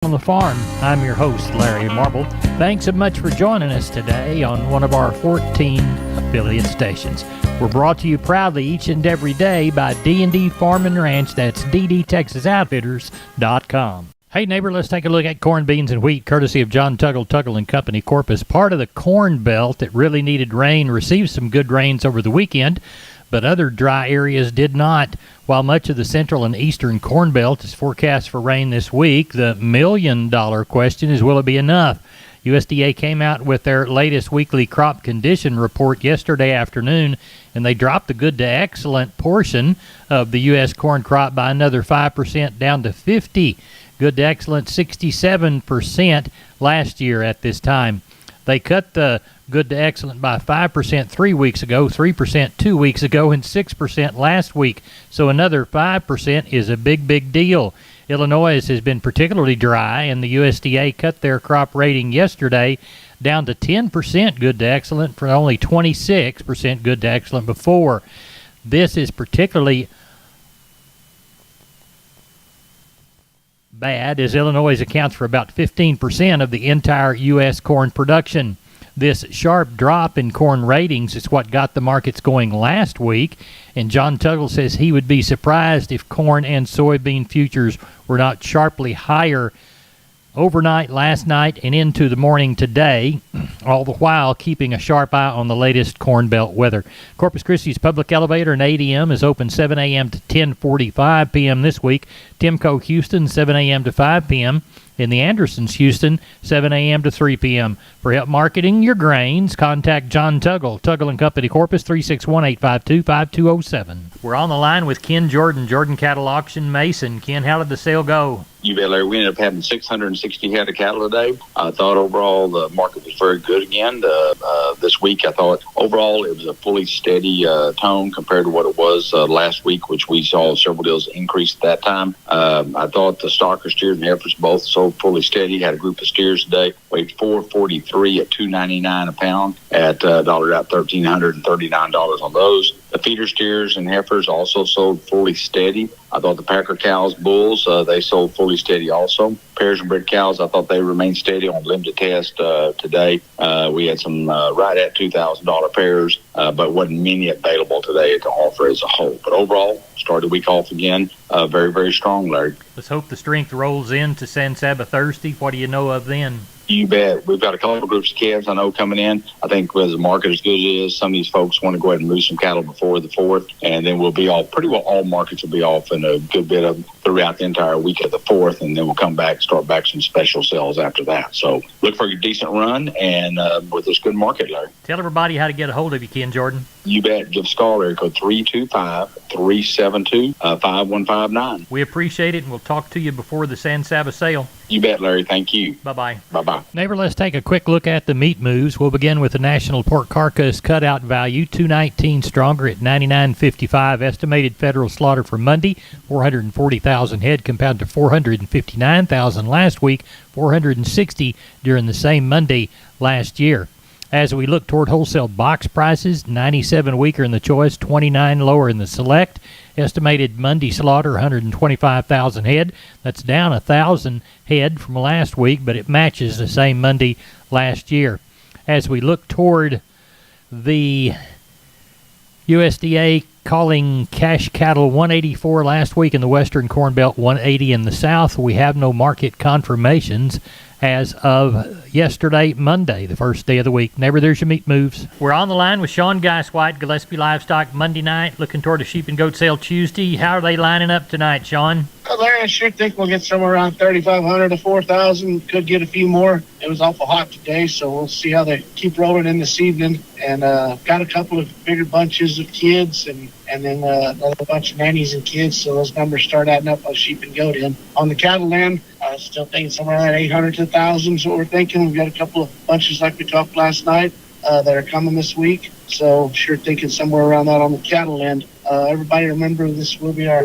On the Farm. I'm your host, Larry Marble. Thanks so much for joining us today on one of our 14 affiliate stations. We're brought to you proudly each and every day by D&D Farm and Ranch. That's ddtexasoutfitters.com. Hey neighbor, let's take a look at corn, beans, and wheat, courtesy of John Tuggle and Company, Corpus. Part of the corn belt that really needed rain received some good rains over the weekend, but other dry areas did not. While much of the central and eastern corn belt is forecast for rain this week, the million-dollar question is, will it be enough? USDA came out with their latest weekly crop condition report yesterday afternoon, and they dropped the good to excellent portion of the U.S. corn crop by another 5% down to 50. Good to excellent 67% last year at this time. They cut the good to excellent by 5% 3 weeks ago, 3% 2 weeks ago, and 6% last week. So another 5% is a big, big deal. Illinois has been particularly dry, and the USDA cut their crop rating yesterday down to 10% good to excellent from only 26% good to excellent before. This is particularly bad, as Illinois accounts for about 15% of the entire U.S. corn production. This sharp drop in corn ratings is what got the markets going last week, and John Tuggle says he would be surprised if corn and soybean futures were not sharply higher overnight last night and into the morning today, all the while keeping a sharp eye on the latest Corn Belt weather. Corpus Christi's public elevator in ADM is open 7 a.m. to 10:45 p.m. this week. Timco Houston, 7 a.m. to 5 p.m. In the Andersons Houston, 7 a.m. to 3 p.m. For help marketing your grains, contact John Tuggle and Company, Corpus, 361-852-5207. We're on the line with Ken Jordan Cattle Auction Mason. Ken, how did the sale go? You bet, Larry. We ended up having 660 head of cattle today. I thought overall the market was very good again. This week, I thought overall it was a fully steady tone compared to what it was last week, which we saw several deals increase at that time. I thought the stocker steers and heifers both sold fully steady. Had a group of steers today, weighed 443 at $2.99 a pound at dollar out $1,339 on those. The feeder steers and heifers also sold fully steady. I thought the packer cows, bulls, they sold fully steady also. Pairs and bred cows, I thought they remained steady on limited test today. We had some right at $2,000 pairs, but wasn't many available today to offer as a whole. But overall, started the week off again very, very strong, Larry. Let's hope the strength rolls into San Saba Thursday. What do you know of then? You bet. We've got a couple of groups of calves I know coming in. I think as the market as good as it is, some of these folks want to go ahead and move some cattle before the 4th, and then we'll be off. Pretty well all markets will be off in a good bit of throughout the entire week of the 4th, and then we'll come back, start back some special sales after that. So look for a decent run and with this good market, Larry. Tell everybody how to get a hold of you, Ken Jordan. You bet. Give us a call, area code 325-372-5159. We appreciate it, and we'll talk to you before the San Saba sale. You bet, Larry. Thank you. Bye-bye. Bye-bye. Neighbor, let's take a quick look at the meat moves. We'll begin with the national pork carcass cutout value, 219 stronger at $99.55. Estimated federal slaughter for Monday, 440,000 head compared to 459,000 last week, 460 during the same Monday last year. As we look toward wholesale box prices, 97 weaker in the choice, 29 lower in the select. Estimated Monday slaughter, 125,000 head. That's down 1,000 head from last week, but it matches the same Monday last year. As we look toward the USDA calling cash cattle 184 last week in the western corn belt, 180 in the south, we have no market confirmations as of yesterday, Monday, the first day of the week. Neighbor, there's your meat moves. We're on the line with Sean Geiswhite, Gillespie Livestock, Monday night, looking toward a sheep and goat sale Tuesday. How are they lining up tonight, Sean? Larry, I sure think we'll get somewhere around 3,500 to 4,000. Could get a few more. It was awful hot today, so we'll see how they keep rolling in this evening. And got a couple of bigger bunches of kids and then another bunch of nannies and kids, so those numbers start adding up on sheep and goat in. On the cattle land, still thinking somewhere around 800 to 1,000 is what we're thinking. We've got a couple of bunches like we talked last night that are coming this week, so sure thinking somewhere around that on the cattle end. Everybody remember, this will be our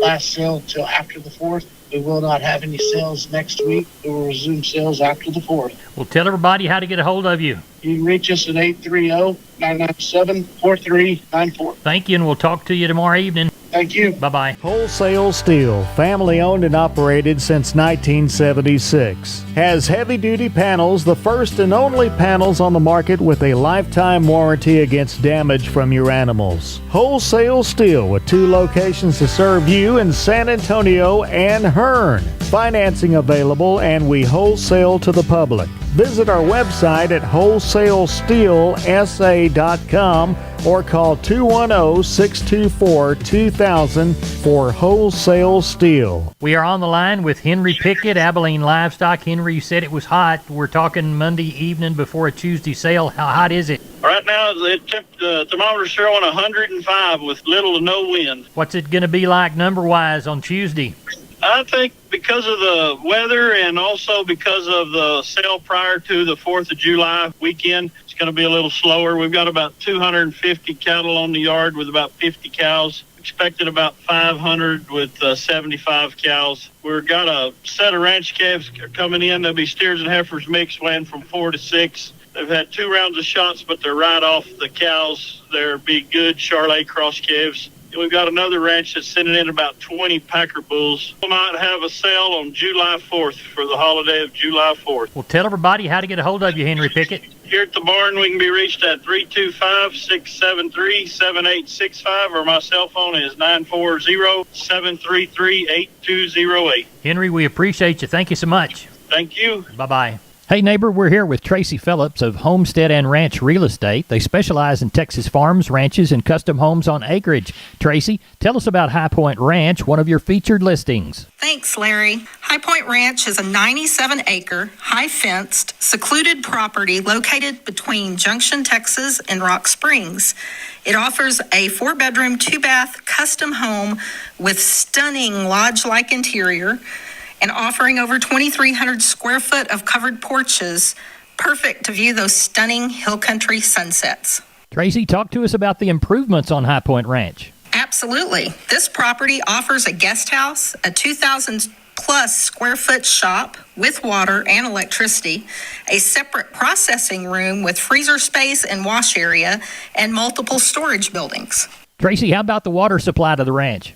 last sale till after the 4th. We will not have any sales next week. We will resume sales after the 4th. Well, tell everybody how to get a hold of you. You can reach us at 830-997-4394. Thank you, and we'll talk to you tomorrow evening. Thank you. Bye-bye. Wholesale Steel, family owned and operated since 1976. Has heavy-duty panels, the first and only panels on the market with a lifetime warranty against damage from your animals. Wholesale Steel with 2 locations to serve you in San Antonio and Hearn. Financing available, and we wholesale to the public. Visit our website at wholesalesteelsa.com or call 210-624-2000 for Wholesale Steel. We are on the line with Henry Pickett, Abilene Livestock. Henry, you said it was hot. We're talking Monday evening before a Tuesday sale. How hot is it? Right now, the thermometer's showing 105 with little to no wind. What's it going to be like number-wise on Tuesday? I think because of the weather and also because of the sale prior to the 4th of July weekend, it's going to be a little slower. We've got about 250 cattle on the yard with about 50 cows. Expected about 500 with 75 cows. We've got a set of ranch calves coming in. They'll be steers and heifers mixed, weighing from 4 to 6. They've had 2 rounds of shots, but they're right off the cows. They're big, good Charolais cross calves. We've got another ranch that's sending in about 20 Packer bulls. We might have a sale on July 4th for the holiday of July 4th. Well, tell everybody how to get a hold of you, Henry Pickett. Here at the barn, we can be reached at 325-673-7865, or my cell phone is 940-733-8208. Henry, we appreciate you. Thank you so much. Thank you. Bye-bye. Hey, neighbor, we're here with Tracy Phillips of Homestead and Ranch Real Estate. They specialize in Texas farms, ranches, and custom homes on acreage. Tracy, tell us about High Point Ranch, one of your featured listings. Thanks, Larry. High Point Ranch is a 97-acre, high-fenced, secluded property located between Junction, Texas, and Rock Springs. It offers a 4-bedroom, 2-bath custom home with stunning lodge-like interior and offering over 2,300 square foot of covered porches, perfect to view those stunning hill country sunsets. Tracy, talk to us about the improvements on High Point Ranch. Absolutely. This property offers a guest house, a 2,000 plus square foot shop with water and electricity, a separate processing room with freezer space and wash area, and multiple storage buildings. Tracy, how about the water supply to the ranch?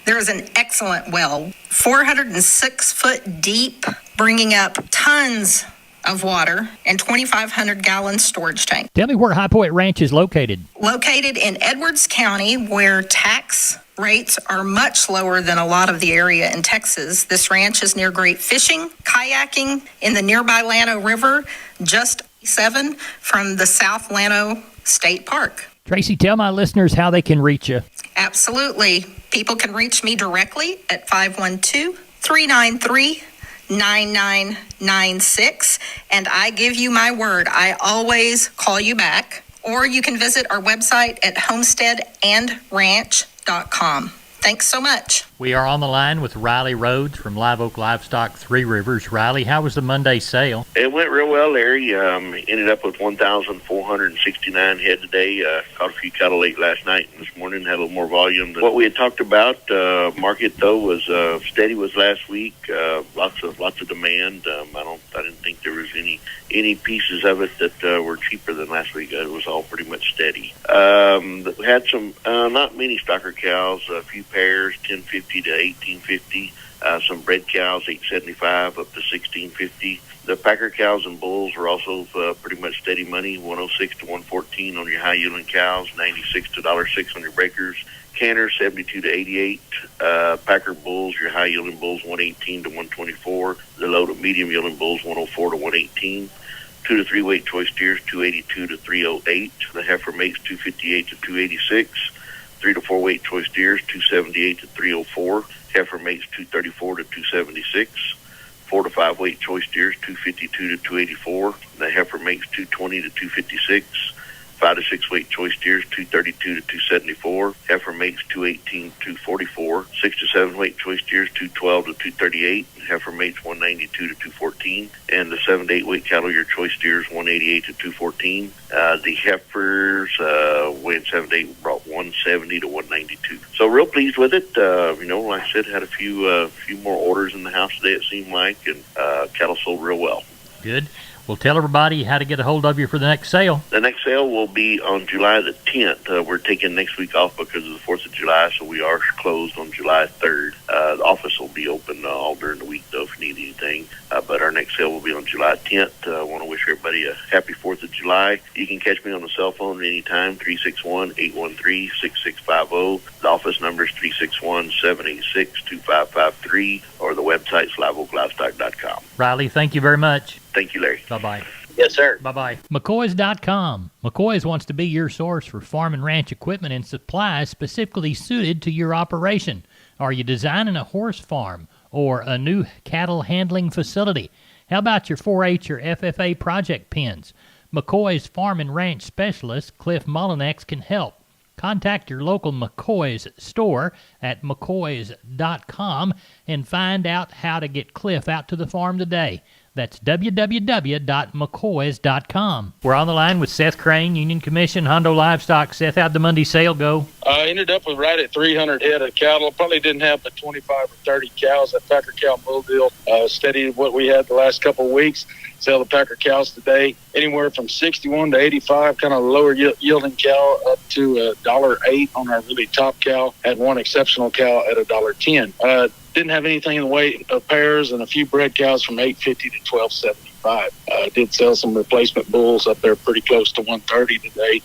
There is an excellent well, 406 foot deep, bringing up tons of water and 2,500 gallon storage tank. Tell me where High Point Ranch is located. Located in Edwards County, where tax rates are much lower than a lot of the area in Texas. This ranch is near great fishing, kayaking in the nearby Llano River, just 7 from the South Llano State Park. Tracy, tell my listeners how they can reach you. Absolutely. People can reach me directly at 512-393-9996, and I give you my word, I always call you back. Or you can visit our website at homesteadandranch.com. Thanks so much. We are on the line with Riley Rhodes from Live Oak Livestock, Three Rivers. Riley, how was the Monday sale? It went real well, Larry. Ended up with 1,469 head today. Caught a few cattle late last night and this morning. Had a little more volume than what we had talked about. Market though was steady was last week. Lots of demand. I didn't think there was any pieces of it that were cheaper than last week. It was all pretty much steady. We had some not many stocker cows. A few pairs, 1050 to 1850. Some bred cows, 875 up to 1650. The packer cows and bulls were also pretty much steady money, 106 to 114 on your high yielding cows, 96 to $1.06 on your breakers. Canners, 72 to 88. Packer bulls, your high yielding bulls, 118 to 124. The low to medium yielding bulls, 104 to 118. 2 to 3 weight choice steers, 282 to 308. The heifer mates, 258 to 286. 3 to 4 weight choice steers, 278 to 304. Heifer mates, 234 to 276. 4 to 5 weight choice steers, 252 to 284. The heifer mates, 220 to 256. 5 to 6 weight choice steers, 232 to 274. Heifer mates, 218 to 244. 6 to 7 weight choice steers, 212 to 238. Heifer mates, 192 to 214. And the 7 to 8 weight cattle, your choice steers, 188 to 214. The heifers weighing 7 to 8 brought 170 to 192. So real pleased with it. Like I said, had a few more orders in the house today, it seemed like, and cattle sold real well. Good. Well, tell everybody how to get a hold of you for the next sale. The next sale will be on July the 10th. We're taking next week off because of the 4th of July, so we are closed on July 3rd. The office will be open all during the week, though, if you need anything. But our next sale will be on July 10th. I want to wish everybody a happy 4th of July. You can catch me on the cell phone at any time, 361-813-6650. The office number is 361-786-2553, or the website is liveoaklivestock.com. Riley, thank you very much. Thank you, Larry. Bye-bye. Yes, sir. Bye-bye. McCoys.com. McCoys wants to be your source for farm and ranch equipment and supplies specifically suited to your operation. Are you designing a horse farm or a new cattle handling facility? How about your 4-H or FFA project pens? McCoy's Farm and Ranch Specialist, Cliff Mullinex, can help. Contact your local McCoy's store at McCoys.com and find out how to get Cliff out to the farm today. That's www.mccoys.com. We're on the line with Seth Crane, Union Commission, Hondo Livestock. Seth, how'd the Monday sale go? I ended up with right at 300 head of cattle. Probably didn't have but 25 or 30 cows. That Packer cow bull deal steady what we had the last couple of weeks. Sell the Packer cows today anywhere from 61 to 85, kind of lower yielding cow, up to $1.08 on our really top cow. Had one exceptional cow at $1.10. Didn't have anything in the way of pairs, and a few bred cows from $8.50 to $12.75. Did sell some replacement bulls up there pretty close to $130 today.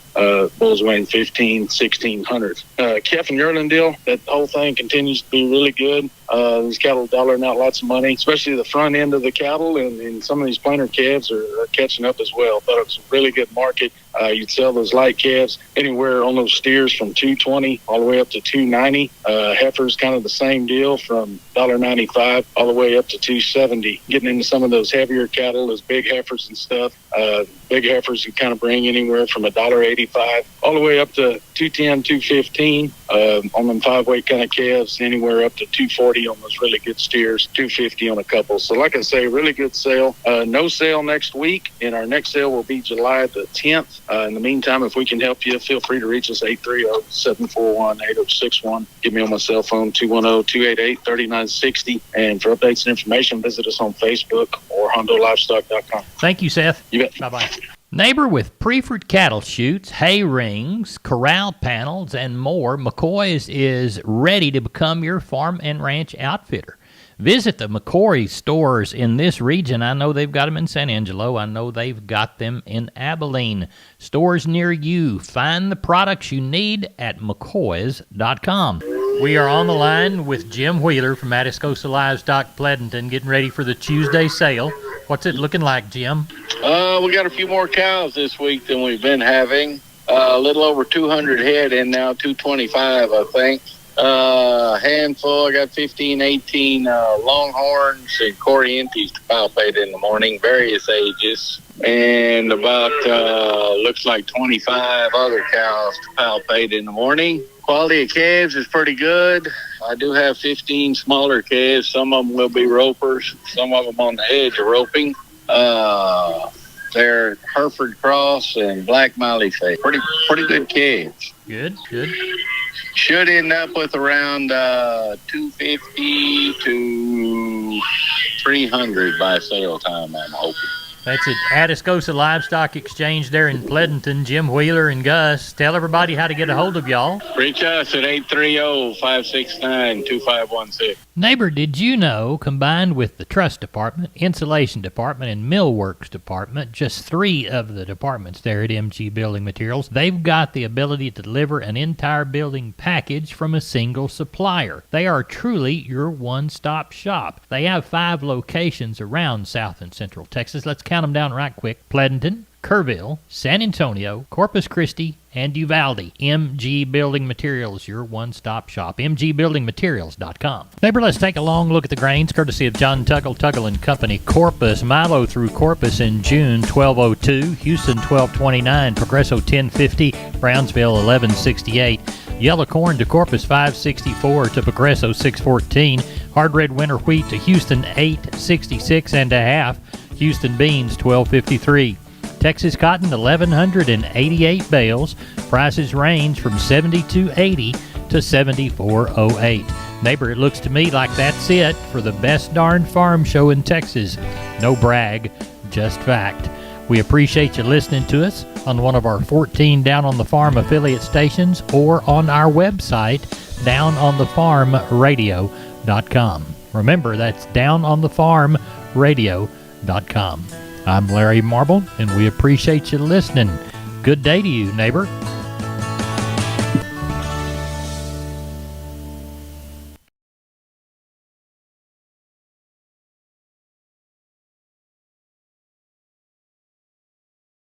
Bulls weighing 1,600. Calf and yearling deal, that whole thing continues to be really good. These cattle dollaring out lots of money, especially the front end of the cattle, and some of these plainer calves are catching up as well. Thought it was a really good market. You'd sell those light calves anywhere on those steers from $220 all the way up to $290. Heifers, kind of the same deal, from $1.95 all the way up to $270. Getting into some of those heavier cattle, those big heifers and stuff. Big heifers you kind of bring anywhere from $1.85 all the way up to $210, $215 on them 5-weight kind of calves, anywhere up to $240 on those really good steers, $250 on a couple. So like I say, really good sale. No sale next week, and our next sale will be July the 10th. In the meantime, if we can help you, feel free to reach us, 830-741-8061. Give me on my cell phone, 210-288-3960. And for updates and information, visit us on Facebook or HondoLivestock.com. Thank you, Seth. You bet. Bye-bye. Neighbor with preferred cattle chutes, hay rings, corral panels, and more, McCoy's is ready to become your farm and ranch outfitter. Visit the McCoy stores in this region. I know they've got them in San Angelo. I know they've got them in Abilene. Stores near you. Find the products you need at McCoys.com. We are on the line with Jim Wheeler from Atascosa Livestock, Pleasanton, getting ready for the Tuesday sale. What's it looking like, Jim? We got a few more cows this week than we've been having. A little over 200 head in now, 225, I think. Handful, I got 15, 18 Longhorns and Corrientes to palpate in the morning, various ages. And about, looks like 25 other cows to palpate in the morning. Quality of calves is pretty good. I do have 15 smaller calves. Some of them will be ropers, some of them on the edge of roping. They're Hereford Cross and Black Molly face. Pretty good calves. Good. Should end up with around 250 to 300 by sale time, I'm hoping. That's at Atascosa Livestock Exchange there in Pleasanton. Jim Wheeler and Gus. Tell everybody how to get a hold of y'all. Reach us at 830-569-2516. Neighbor, did you know, combined with the truss department, insulation department, and millworks department, just 3 of the departments there at MG Building Materials, they've got the ability to deliver an entire building package from a single supplier. They are truly your one-stop shop. They have 5 locations around South and Central Texas. Let's count them down right quick. Pleasanton, Kerrville, San Antonio, Corpus Christi, and Uvalde. MG Building Materials, your one-stop shop. MGBuildingMaterials.com. Neighbor, let's take a long look at the grains, courtesy of John Tuggle & Company. Corpus, Milo through Corpus in June, 1202. Houston, 1229. Progresso, 1050. Brownsville, 1168. Yellow corn to Corpus, 564. To Progresso, 614. Hard red winter wheat to Houston, 866 and a half. Houston beans, 1253. Texas cotton, 1,188 bales. Prices range from $72.80 to $74.08. Neighbor, it looks to me like that's it for the best darn farm show in Texas. No brag, just fact. We appreciate you listening to us on one of our 14 Down on the Farm affiliate stations or on our website, downonthefarmradio.com. Remember, that's downonthefarmradio.com. I'm Larry Marble, and we appreciate you listening. Good day to you, neighbor.